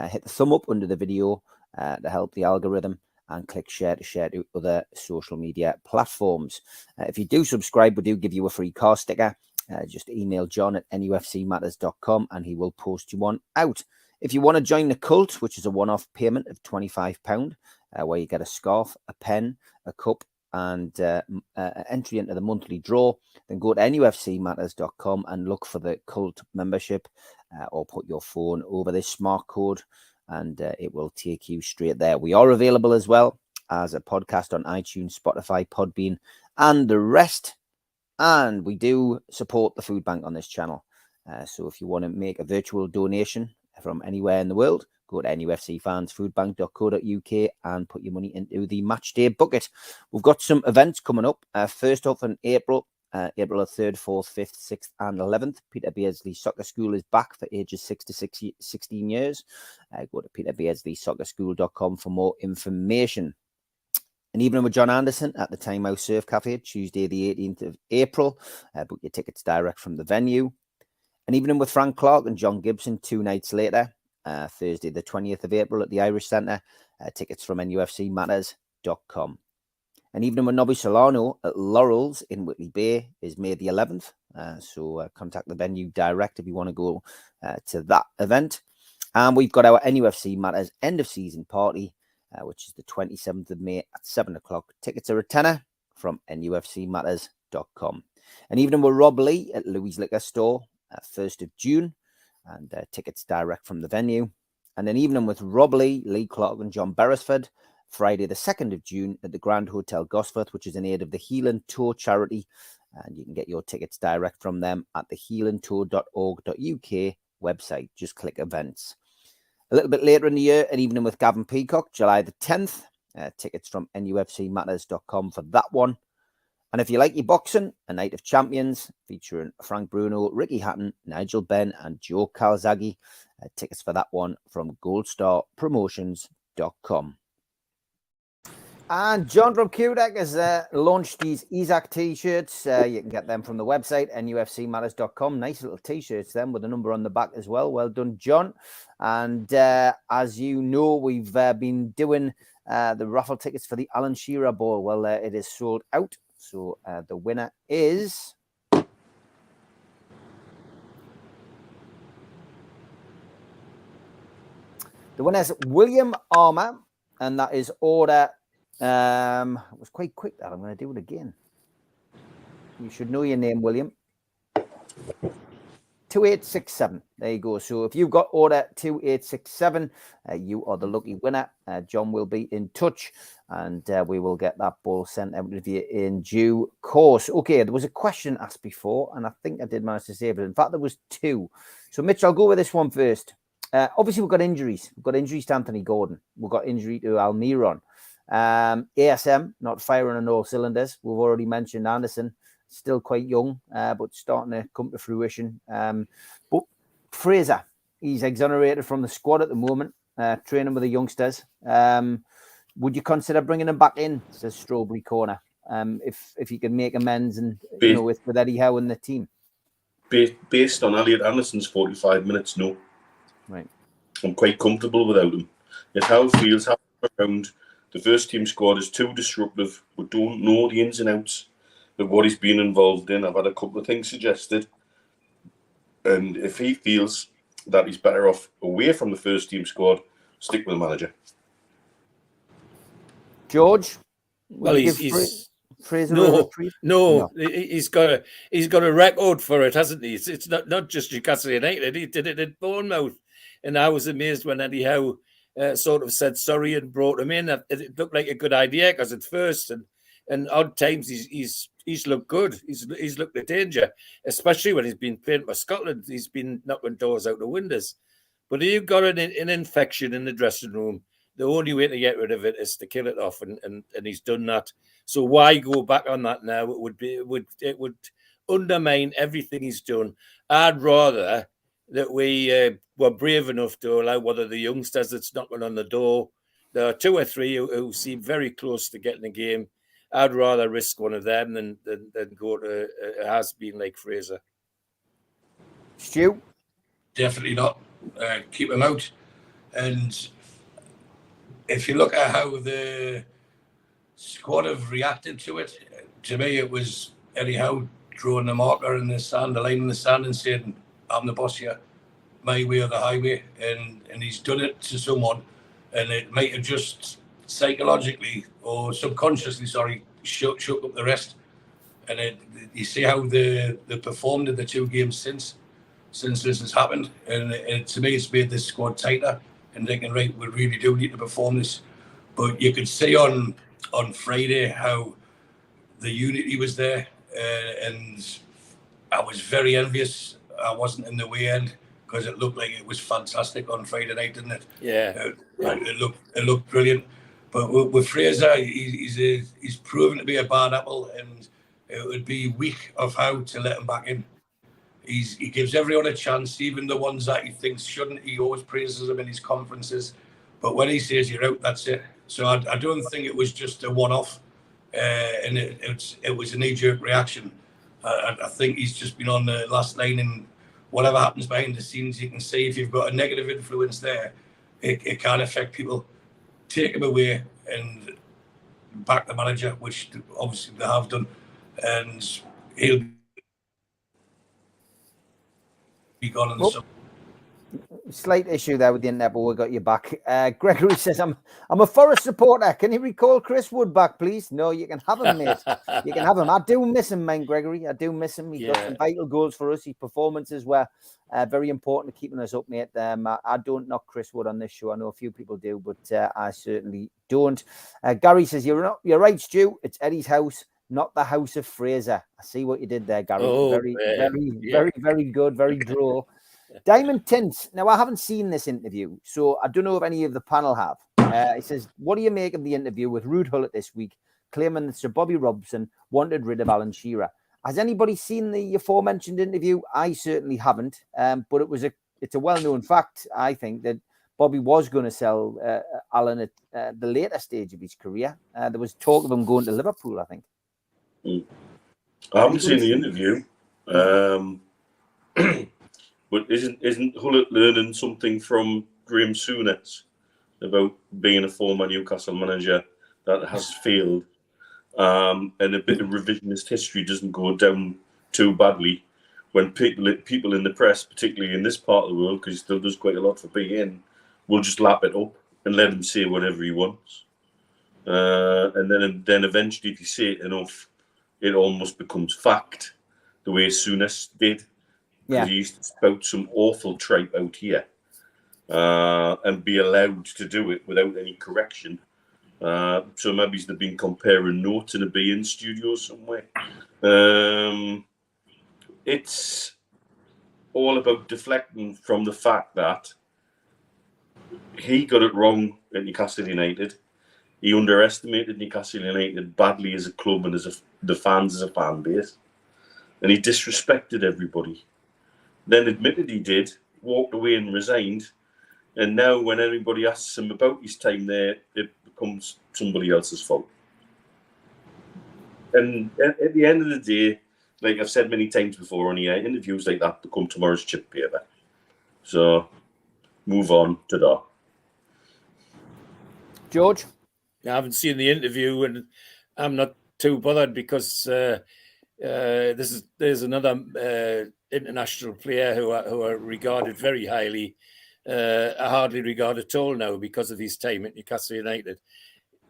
Hit the thumb up under the video to help the algorithm and click share to other social media platforms. If you do subscribe, we do give you a free car sticker. Just email John at nufcmatters.com and he will post you one out. If you want to join the cult, which is a one-off payment of £25, where you get a scarf, a pen, a cup, and entry into the monthly draw, then go to nufcmatters.com and look for the cult membership or put your phone over this smart code and it will take you straight there. We are available as well as a podcast on iTunes, Spotify, Podbean, and the rest. And we do support the food bank on this channel. So if you want to make a virtual donation from anywhere in the world, go to nufcfansfoodbank.co.uk and put your money into the match day bucket. We've got some events coming up. First off in April, April the 3rd, 4th, 5th, 6th and 11th. Peter Beardsley Soccer School is back for ages 6 to 16 years. Go to peterbeardsley.soccerschool.com for more information. An evening with John Anderson at the Time House Surf Cafe, Tuesday the 18th of April. Book your tickets direct from the venue. An evening with Frank Clark and John Gibson 2 nights later, Thursday the 20th of April at the Irish Centre. Tickets from nufcmatters.com. An evening with Nobby Solano at Laurel's in Whitley Bay is May the 11th. So contact the venue direct if you want to go to that event. And we've got our NUFC Matters end of season party, which is the 27th of May at 7 o'clock. Tickets are a tenner from nufcmatters.com. An evening with Rob Lee at Louis Liquor Store, 1st of June, and tickets direct from the venue. And an evening with Rob Lee, Lee Clark and John Beresford, Friday the 2nd of June at the Grand Hotel Gosforth, which is in aid of the Healing Tour charity. And you can get your tickets direct from them at the healingtour.org.uk website. Just click events. A little bit later in the year, an evening with Gavin Peacock, July the 10th. Tickets from nufcmatters.com for that one. And if you like your boxing, a night of champions featuring Frank Bruno, Ricky Hatton, Nigel Benn and Joe Calzaghe. Tickets for that one from goldstarpromotions.com. And John from QDEC has launched these Isaac t-shirts. You can get them from the website, nufcmatters.com. Nice little t-shirts then with a number on the back as well. Well done, John. And as you know, we've been doing the raffle tickets for the Alan Shearer Bowl. Well, it is sold out. So the winner is... The winner is William Armour, and that is order... it was quite quick that. I'm going to do it again. You should know your name, William. 2867. There you go. So if you've got order 2867, you are the lucky winner. John will be in touch and we will get that ball sent out to you in due course. Okay, there was a question asked before and I think I did manage to save it. In fact, there was two. So Mitch, I'll go with this one first. Obviously, we've got injuries. We've got injuries to Anthony Gordon. We've got injury to Almiron. ASM, not firing on all cylinders. We've already mentioned Anderson. Still quite young, but starting to come to fruition. But Fraser, he's exonerated from the squad at the moment, training with the youngsters. Would you consider bringing him back in, says Strawberry Corner, if you can make amends and with Eddie Howe and the team? Based on Elliot Anderson's 45 minutes, no. Right. I'm quite comfortable without him. If Howe feels half around the first team squad is too disruptive, we don't know the ins and outs of what he's been involved in. I've had a couple of things suggested. And if he feels that he's better off away from the first team squad, stick with the manager. George? Well, he's Fraser no. He's got a record for it, hasn't he? It's not just Newcastle United. He did it at Bournemouth. And I was amazed when Eddie Howe sort of said sorry and brought him in. It looked like a good idea because at first and odd times he's looked good. He's looked at danger, especially when he's been playing for Scotland. He's been knocking doors out the windows. But if you've got an infection in the dressing room, the only way to get rid of it is to kill it off, and he's done that. So why go back on that now? It would undermine everything he's done. I'd rather that we were brave enough to allow one of the youngsters that's knocking on the door. There are two or three who seem very close to getting a game. I'd rather risk one of them than go to a has-been like Fraser. Stu? Definitely not. Keep him out. And if you look at how the squad have reacted to it, to me it was Eddie Howe drawing the marker in the sand, the line in the sand and saying, I'm the boss here, my way or the highway. And he's done it to someone, and it might have just psychologically or subconsciously, shook up the rest. And you see how they performed in the two games since this has happened. And to me, it's made this squad tighter. and thinking, right, we really do need to perform this. But you could see on Friday how the unity was there, and I was very envious. I wasn't in the way end because it looked like it was fantastic on Friday night, didn't it? Yeah. It looked brilliant. But with Fraser, he's proven to be a bad apple, and it would be weak of how to let him back in. He gives everyone a chance, even the ones that he thinks shouldn't. He always praises them in his conferences, but when he says you're out, that's it. So I don't think it was just a one-off, and it was a knee-jerk reaction. I think he's just been on the last line, and whatever happens behind the scenes, you can see if you've got a negative influence there, it can affect people. Take him away and back the manager, which obviously they have done, and he'll be gone in the summer. Slight issue there with the internet, but we got you back. Gregory says, I'm a Forest supporter. Can you recall Chris Wood back, please? No, you can have him, mate. You can have him. I do miss him, man, Gregory. I do miss him. He got some vital goals for us. His performances were very important to keeping us up, mate. I don't knock Chris Wood on this show. I know a few people do, but I certainly don't. Gary says, you're right, Stu. It's Eddie's house, not the house of Fraser. I see what you did there, Gary. Very good. Very droll. Diamond Tints. Now, I haven't seen this interview, so I don't know if any of the panel have. He says, what do you make of the interview with Ruud Gullit this week, claiming that Sir Bobby Robson wanted rid of Alan Shearer? Has anybody seen the aforementioned interview? I certainly haven't, but it's a well-known fact, I think, that Bobby was going to sell Alan at the later stage of his career. There was talk of him going to Liverpool, I think. I haven't seen the interview. But isn't Gullit learning something from Graham Souness about being a former Newcastle manager that has failed, and a bit of revisionist history doesn't go down too badly when people in the press, particularly in this part of the world, because he still does quite a lot for beIN, will just lap it up and let him say whatever he wants, and then eventually, if you say it enough, it almost becomes fact, the way Souness did. Because he used to spout some awful tripe out here and be allowed to do it without any correction. So maybe they've been comparing notes in a beIN studio somewhere. It's all about deflecting from the fact that he got it wrong at Newcastle United. He underestimated Newcastle United badly as a club and as the fans as a fan base. And he disrespected everybody. Then admitted he did, walked away and resigned. And now when anybody asks him about his time there, it becomes somebody else's fault. And at the end of the day, like I've said many times before on here, interviews like that become tomorrow's chip paper. So move on to that. George? I haven't seen the interview and I'm not too bothered because there's another international player who are regarded very highly. I hardly regard at all now because of his time at Newcastle United.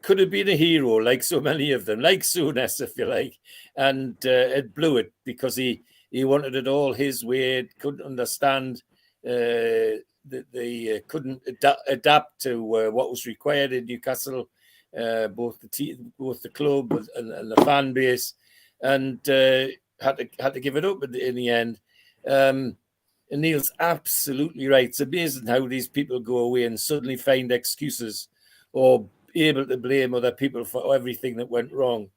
Could have been a hero like so many of them, like Souness, if you like, and it blew it because he wanted it all his way. Couldn't understand that they couldn't adapt to what was required in Newcastle, both the club and the fan base, and had to give it up in the end. And Neil's absolutely right. It's amazing how these people go away and suddenly find excuses or able to blame other people for everything that went wrong.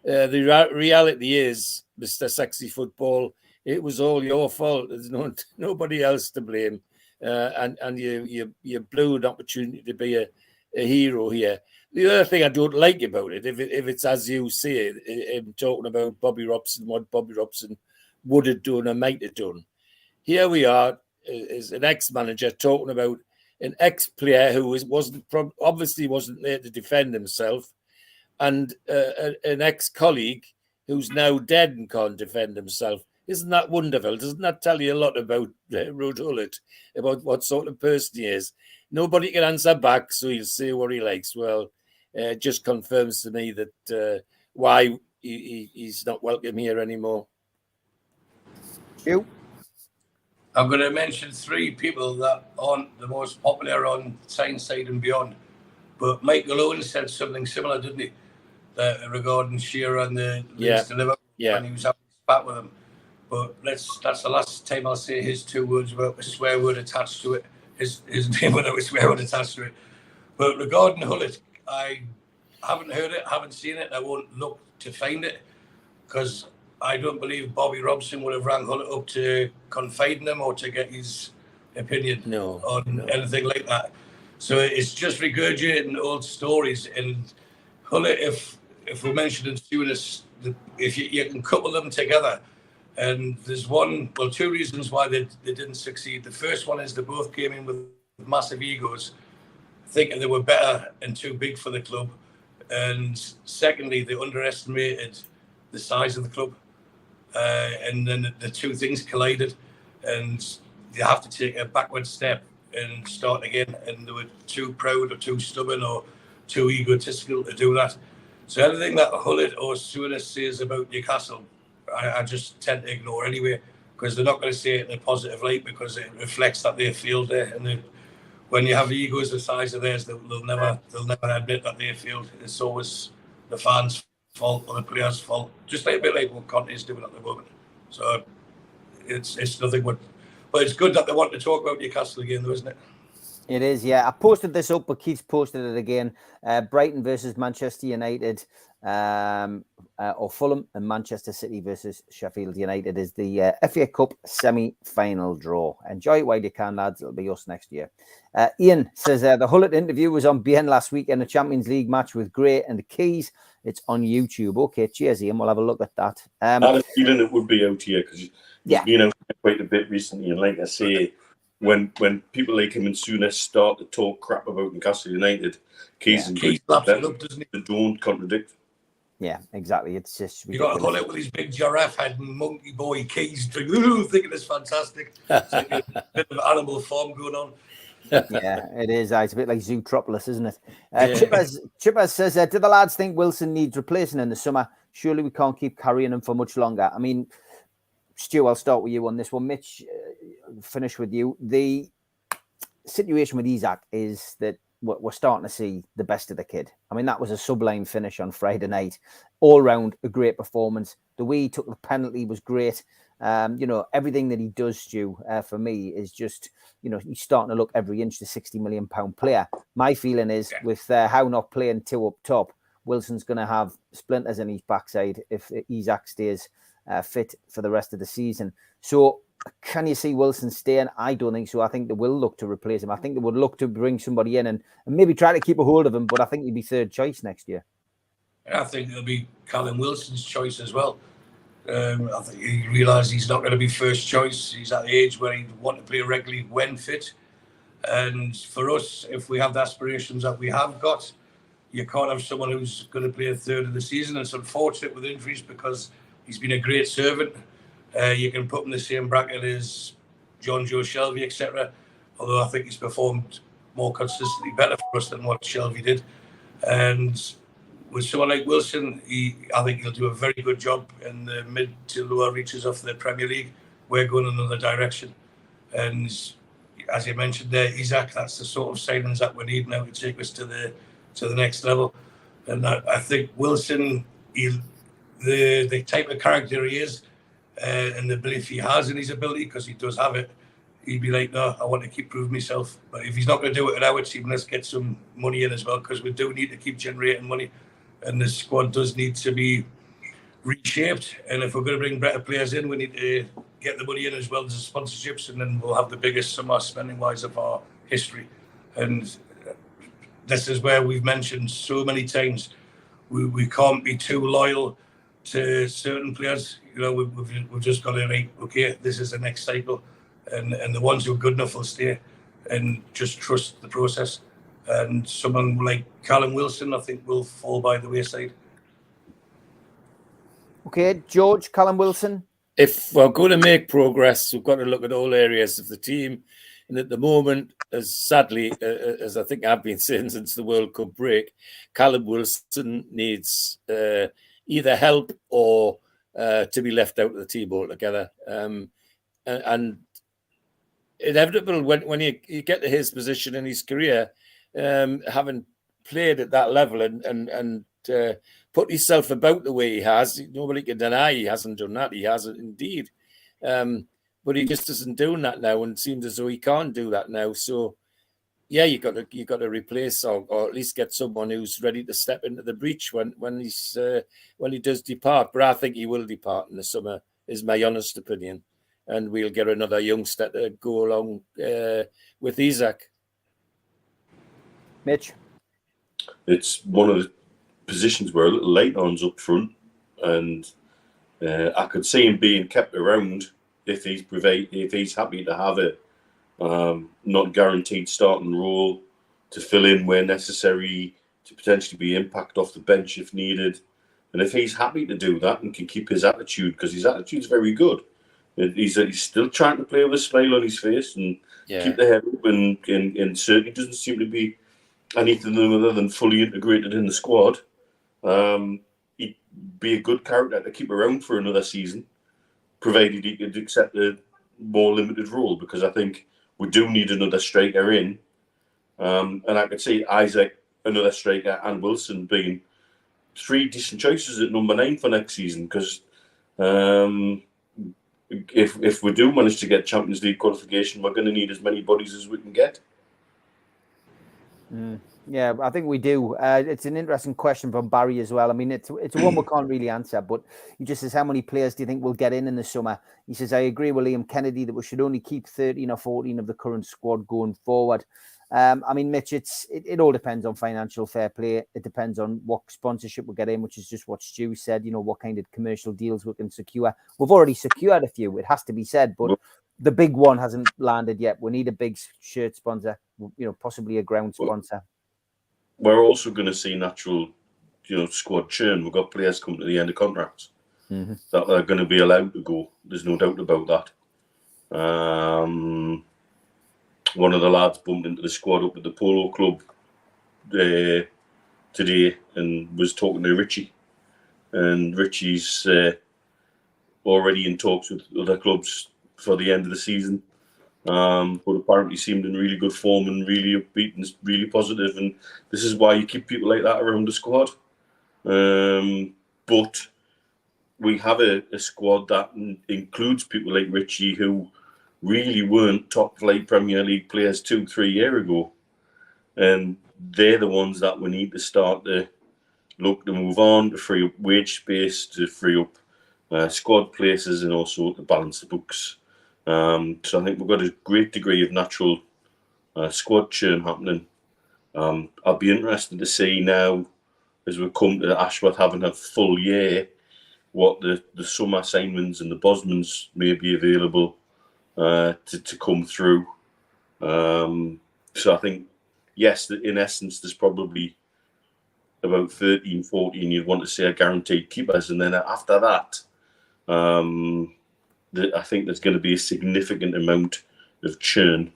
The reality is, Mr. Sexy Football, it was all your fault. There's nobody else to blame. And you blew an opportunity to be a hero here. The other thing I don't like about it, if it's as you say, him talking about Bobby Robson, what Bobby Robson would have done or might have done. Here we are, as an ex-manager talking about an ex-player who obviously wasn't there to defend himself, and an ex-colleague who's now dead and can't defend himself. Isn't that wonderful? Doesn't that tell you a lot about Ruud Gullit, about what sort of person he is? Nobody can answer back, so he'll say what he likes. Well, it just confirms to me that why he's not welcome here anymore. You? I'm going to mention 3 people that aren't the most popular on Tyneside and beyond. But Michael Owen said something similar, didn't he? Regarding Shearer and the links to Liverpool when he was having a spat with him. But that's the last time I'll say his 2 words without a swear word attached to it. His name without a swear word attached to it. But regarding Hullet, I haven't heard it, haven't seen it. I won't look to find it because I don't believe Bobby Robson would have rang Hullet up to confide in him or to get his opinion on anything like that. So it's just regurgitating old stories. And Hullet, if we're mentioning Souness, if you can couple them together, and there's 2 reasons why they didn't succeed. The first one is they both came in with massive egos, thinking they were better and too big for the club. And secondly, they underestimated the size of the club. And then the 2 things collided, and you have to take a backward step and start again. And they were too proud or too stubborn or too egotistical to do that. So anything that Hullet or Souness says about Newcastle, I just tend to ignore anyway, because they're not going to say it in a positive light, because it reflects that they failed there. And when you have egos the size of theirs, they'll never admit that they failed. It's always the fans' fault or the players' fault, just a bit like what Conte is doing at the moment. So it's nothing but it's good that they want to talk about Newcastle again, though, isn't it? It is, yeah. I posted this up, but Keith's posted it again. Brighton versus Manchester United, or Fulham, and Manchester City versus Sheffield United is the FA Cup semi-final draw. Enjoy it while you can, lads. It'll be us next year. Ian says the Hullet interview was on BN last week in a Champions League match with Gray and the Keys. It's on YouTube. Okay, cheers, Ian. We'll have a look at that. I had a feeling it would be out here because you've been out quite a bit recently, and like I say, when people like him and Souness start to talk crap about Newcastle United, Keys and Gray, they don't contradict. Yeah, exactly. It's just you got to Hullet with his big giraffe head and monkey boy Keys thinking it's fantastic. It's like a bit of animal form going on. Yeah, it is. It's a bit like Zootropolis, isn't it? Chippers says, do the lads think Wilson needs replacing in the summer? Surely we can't keep carrying him for much longer. I mean, Stu, I'll start with you on this one. Mitch, finish with you. The situation with Isak is that we're starting to see the best of the kid. I mean, that was a sublime finish on Friday night. All round, a great performance. The way he took the penalty was great. Everything that he does, Stu, for me is just, he's starting to look every inch the £60 million player. My feeling is with Howe not playing 2 up top, Wilson's going to have splinters in his backside if Isak stays fit for the rest of the season. So can you see Wilson staying? I don't think so. I think they will look to replace him. I think they would look to bring somebody in and maybe try to keep a hold of him, but I think he'd be 3rd choice next year. I think it'll be Callum Wilson's choice as well. I think he realised he's not going to be 1st choice. He's at the age where he'd want to play regularly when fit. And for us, if we have the aspirations that we have got, you can't have someone who's going to play a 1/3 of the season. It's unfortunate with injuries because he's been a great servant. You can put him in the same bracket as John Joe Shelvey, etc. Although I think he's performed more consistently better for us than what Shelvey did. And with someone like Wilson, I think he'll do a very good job in the mid to lower reaches of the Premier League. We're going in another direction. And as you mentioned there, Isak, that's the sort of signings that we need now to take us to the next level. And I think Wilson, the type of character he is, and the belief he has in his ability, because he does have it, he'd be like, no, I want to keep proving myself. But if he's not going to do it at our team, let's get some money in as well, because we do need to keep generating money. And the squad does need to be reshaped. And if we're going to bring better players in, we need to get the money in as well as the sponsorships, and then we'll have the biggest summer spending-wise of our history. And this is where we've mentioned so many times, we can't be too loyal to certain players. We've just got to like, okay, this is the next cycle, and the ones who are good enough will stay, and just trust the process. And someone like Callum Wilson, I think, will fall by the wayside. Okay, George, Callum Wilson. If we're going to make progress, we've got to look at all areas of the team. And at the moment, as sadly, as I think I've been saying since the World Cup break, Callum Wilson needs either help or to be left out of the team altogether. And inevitable when you get to his position in his career, having played at that level and put himself about the way he has. Nobody can deny he hasn't done that. He hasn't indeed. But he just isn't doing that now, and it seems as though he can't do that now. So, yeah, you got to replace or at least get someone who's ready to step into the breach when he does depart. But I think he will depart in the summer, is my honest opinion, and we'll get another youngster to go along with Isak. Mitch, it's one of the positions where a little late on's up front, and I could see him being kept around if he's happy to have a not guaranteed starting role to fill in where necessary, to potentially be impact off the bench if needed. And if he's happy to do that and can keep his attitude, because his attitude's very good, he's still trying to play with a smile on his face and keep the head up, and certainly doesn't seem to be anything other than fully integrated in the squad. He'd be a good character to keep around for another season, provided he could accept a more limited role, because I think we do need another striker in. And I could see Isak, another striker, and Wilson being three decent choices at number 9 for next season, because if we do manage to get Champions League qualification, we're going to need as many bodies as we can get. Yeah, I think we do. It's an interesting question from Barry as well. I mean, it's one we can't really answer, but he just says, how many players do you think will get in the summer? He says, I agree with Liam Kennedy that we should only keep 13 or 14 of the current squad going forward. I mean, Mitch, it all depends on financial fair play. It depends on what sponsorship we get in, which is just what Stu said, what kind of commercial deals we can secure. We've already secured a few, it has to be said, but the big one hasn't landed yet. We need a big shirt sponsor, possibly a ground sponsor. We're also going to see natural, squad churn. We've got players coming to the end of contracts that are going to be allowed to go. There's no doubt about that. One of the lads bumped into the squad up at the polo club today and was talking to Richie. And Richie's already in talks with other clubs for the end of the season. But apparently seemed in really good form and really upbeat and really positive. And this is why you keep people like that around the squad. But we have a squad that includes people like Richie, who really weren't top flight Premier League players 2-3 years ago. And they're the ones that we need to start to look to move on, to free up wage space, to free up squad places, and also to balance the books. So I think we've got a great degree of natural squad churn happening. I'll be interested to see now, as we come to Ashworth having a full year, what the summer signings and the Bosmans may be available to come through. So I think, yes, in essence, there's probably about 13, 14 you'd want to say are guaranteed keepers. And then after that, I think there's going to be a significant amount of churn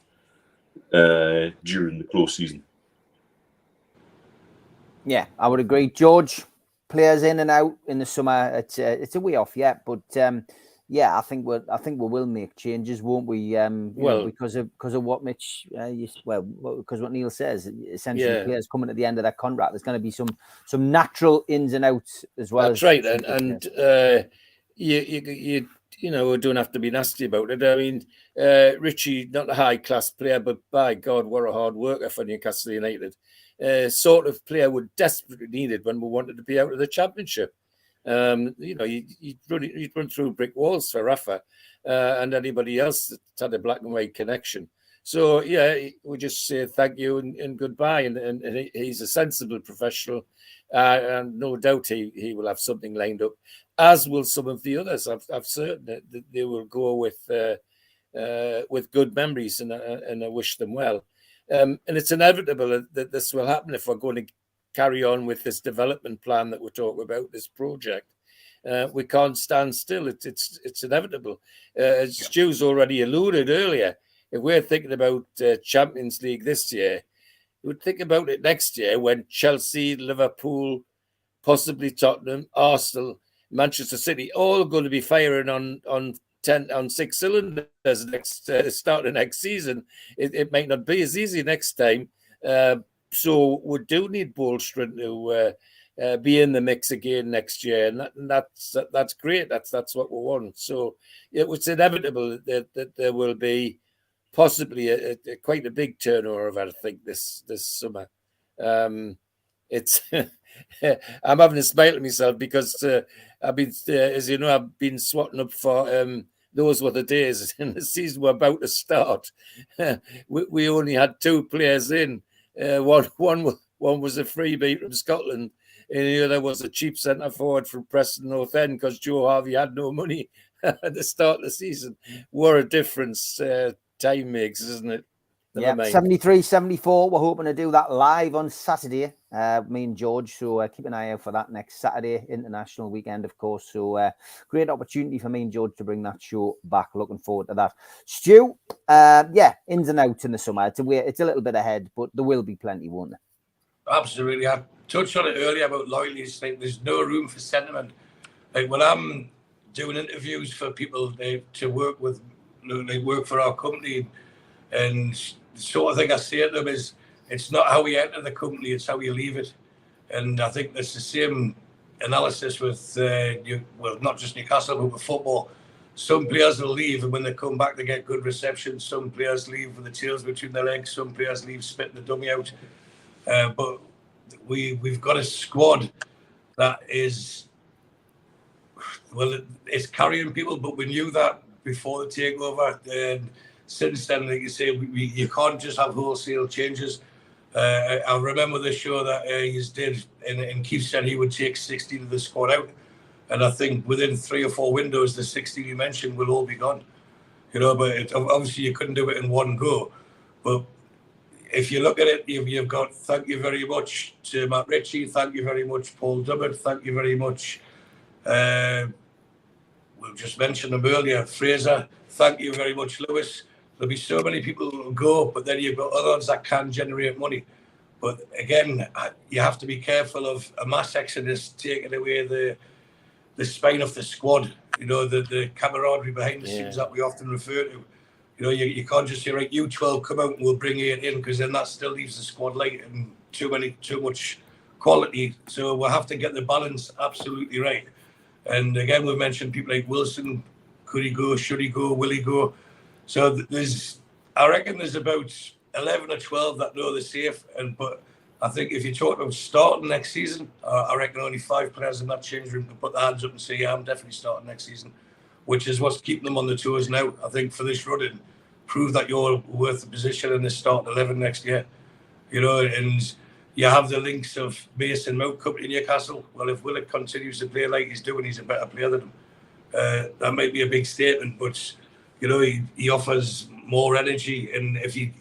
during the close season. Yeah, I would agree. George, players in and out in the summer. It's a way off yet, but I think we will make changes, won't we? Because of what Mitch, because what Neil says, essentially players coming at the end of their contract. There's going to be some natural ins and outs as well. That's right, and you we don't have to be nasty about it. I mean, Richie, not a high-class player, but by God, what a hard worker for Newcastle United. Sort of player we desperately needed when we wanted to be out of the Championship. You'd run through brick walls for Rafa and anybody else that had a black and white connection. So, we just say thank you and goodbye. And he's a sensible professional. And no doubt he will have something lined up, as will some of the others. I've certain that they will go with good memories, and I wish them well. And it's inevitable that this will happen if we're going to carry on with this development plan that we're talking about, this project. We can't stand still. It's inevitable. As Stu's already alluded earlier, if we're thinking about Champions League this year, you would think about it next year when Chelsea, Liverpool, possibly Tottenham, Arsenal, Manchester City, all going to be firing on 10 on 6 cylinders next start of next season. It might not be as easy next time. So we do need bolstering to be in the mix again next year, and that's great. That's what we want. So it's inevitable that there will be possibly quite a big turnover, I think, this summer. It's I'm having a smile to myself because I've been, as you know, I've been swatting up for those were the days in the season we're about to start. We only had 2 players in. One was a freebie from Scotland, and the other was a cheap centre forward from Preston North End because Joe Harvey had no money at the start of the season. What a difference time makes, isn't it? Yeah, 73-74. We're hoping to do that live on Saturday, me and George. So keep an eye out for that next Saturday, international weekend, of course. So great opportunity for me and George to bring that show back. Looking forward to that. Stu, ins and outs in the summer. It's a little bit ahead, but there will be plenty, won't there? Absolutely. I touched on it earlier about loyalty. It's like there's no room for sentiment. Like when I'm doing interviews for people to work with, they work for our company, and the sort of thing I say to them is, it's not how we enter the company, it's how you leave it. And I think that's the same analysis with, not just Newcastle, but with football. Some players will leave, and when they come back, they get good reception. Some players leave with the tails between their legs. Some players leave spitting the dummy out. But we've got a squad that is, well, it's carrying people, but we knew that before the takeover. And since then, like you say, you can't just have wholesale changes. I remember the show that he did, and Keith said he would take 16 of the squad out. And I think within 3 or 4 windows, the 16 you mentioned will all be gone. But obviously you couldn't do it in one go. But if you look at it, you've got thank you very much to Matt Ritchie, thank you very much Paul Dummett, thank you very much. We've just mentioned them earlier, Fraser, thank you very much, Lewis. There'll be so many people who will go, but then you've got others that can generate money. But again, you have to be careful of a mass exodus taking away the spine of the squad, the camaraderie behind the scenes that we often refer to. You can't just say, right, you 12 come out and we'll bring 8 in, because then that still leaves the squad light and too much quality. So we'll have to get the balance absolutely right. And again, we've mentioned people like Wilson. Could he go? Should he go? Will he go? So I reckon there's about 11 or 12 that know they're safe. But I think if you talk about starting next season, I reckon only 5 players in that change room can put their hands up and say, yeah, I'm definitely starting next season, which is what's keeping them on the tours now. I think for this running, prove that you're worth the position in the starting 11 next year. And you have the links of Mason Mount coming to Newcastle. Well, if Willock continues to play like he's doing, he's a better player than him. That might be a big statement, but he offers more energy, and if he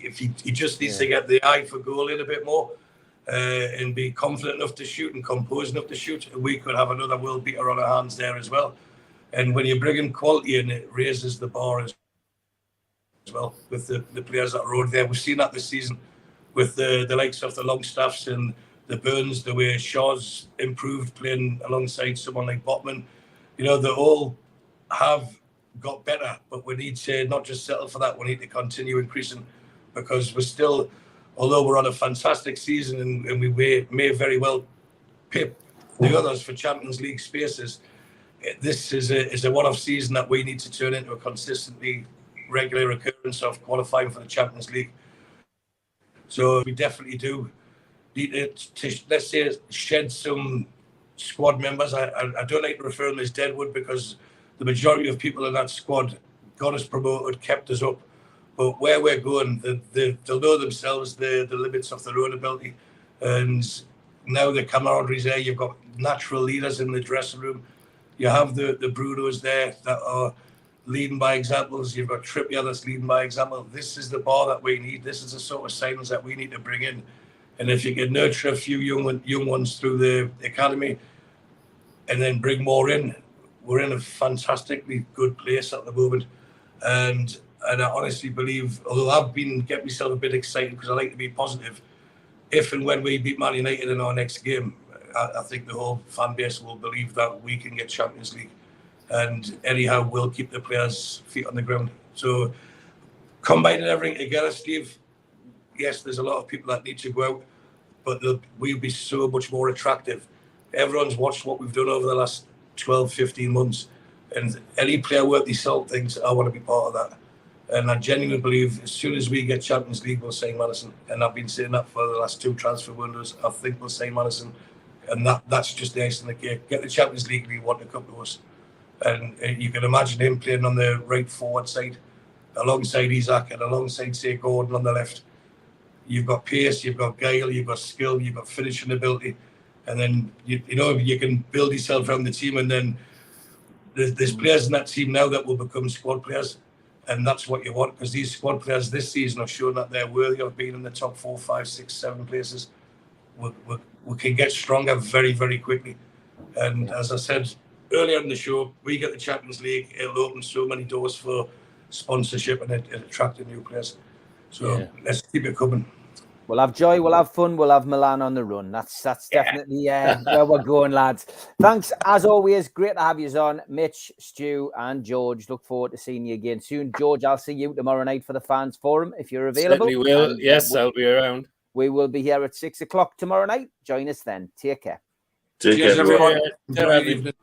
just needs to get the eye for goal in a bit more, and be confident enough to shoot and composed enough to shoot, we could have another world beater on our hands there as well. And when you bring in quality in, it raises the bar as well with the players that are out there. We've seen that this season with the likes of the Longstaffs and the Burns, the way Shaw's improved playing alongside someone like Botman. They all have got better, but we need to not just settle for that. We need to continue increasing, because we're still, although we're on a fantastic season and we may very well pip the others for Champions League spaces, this is a one-off season that we need to turn into a consistently regular occurrence of qualifying for the Champions League. So we definitely do need to let's say, shed some squad members. I don't like to refer them as deadwood, because the majority of people in that squad got us promoted, kept us up. But where we're going, they'll know themselves the limits of their own ability. And now the camaraderie's there. You've got natural leaders in the dressing room. You have the Brunos there that are leading by examples. You've got Trippier that's leading by example. This is the bar that we need. This is the sort of signings that we need to bring in. And if you can nurture a few young ones through the academy and then bring more in, we're in a fantastically good place at the moment. And I honestly believe, although I've been getting myself a bit excited because I like to be positive, if and when we beat Man United in our next game, I think the whole fan base will believe that we can get Champions League. and anyhow we'll keep the players' feet on the ground. So combining everything together, Steve, yes, there's a lot of people that need to go out, but we'll be so much more attractive. Everyone's watched what we've done over the last 12, 15 months, and any player worth their salt thinks, I want to be part of that. And I genuinely believe as soon as we get Champions League, we'll sign Maddison. And I've been saying that for the last 2 transfer windows. I think we'll sign Maddison. And that's just the icing on the cake. Get the Champions League, we want to come to us. And you can imagine him playing on the right forward side, alongside Isaac and alongside, say, Gordon on the left. You've got pace, you've got guile, you've got skill, you've got finishing ability. And then, you can build yourself around the team. And then there's players in that team now that will become squad players. And that's what you want, because these squad players this season have shown that they're worthy of being in the top 4, 5, 6, 7 places. We can get stronger very, very quickly. And as I said earlier in the show, we get the Champions League, it'll open so many doors for sponsorship and attracting new players. So let's keep it coming. We'll have joy, we'll have fun, we'll have Milan on the run. That's definitely where we're going, lads. Thanks, as always. Great to have you on, Mitch, Stu, and George. Look forward to seeing you again soon. George, I'll see you tomorrow night for the Fans Forum if you're available. Certainly will. Yes, I'll be around. We will be here at 6 o'clock tomorrow night. Join us then. Take care. Take Cheers, care, everyone. Yeah, Enjoy your evening.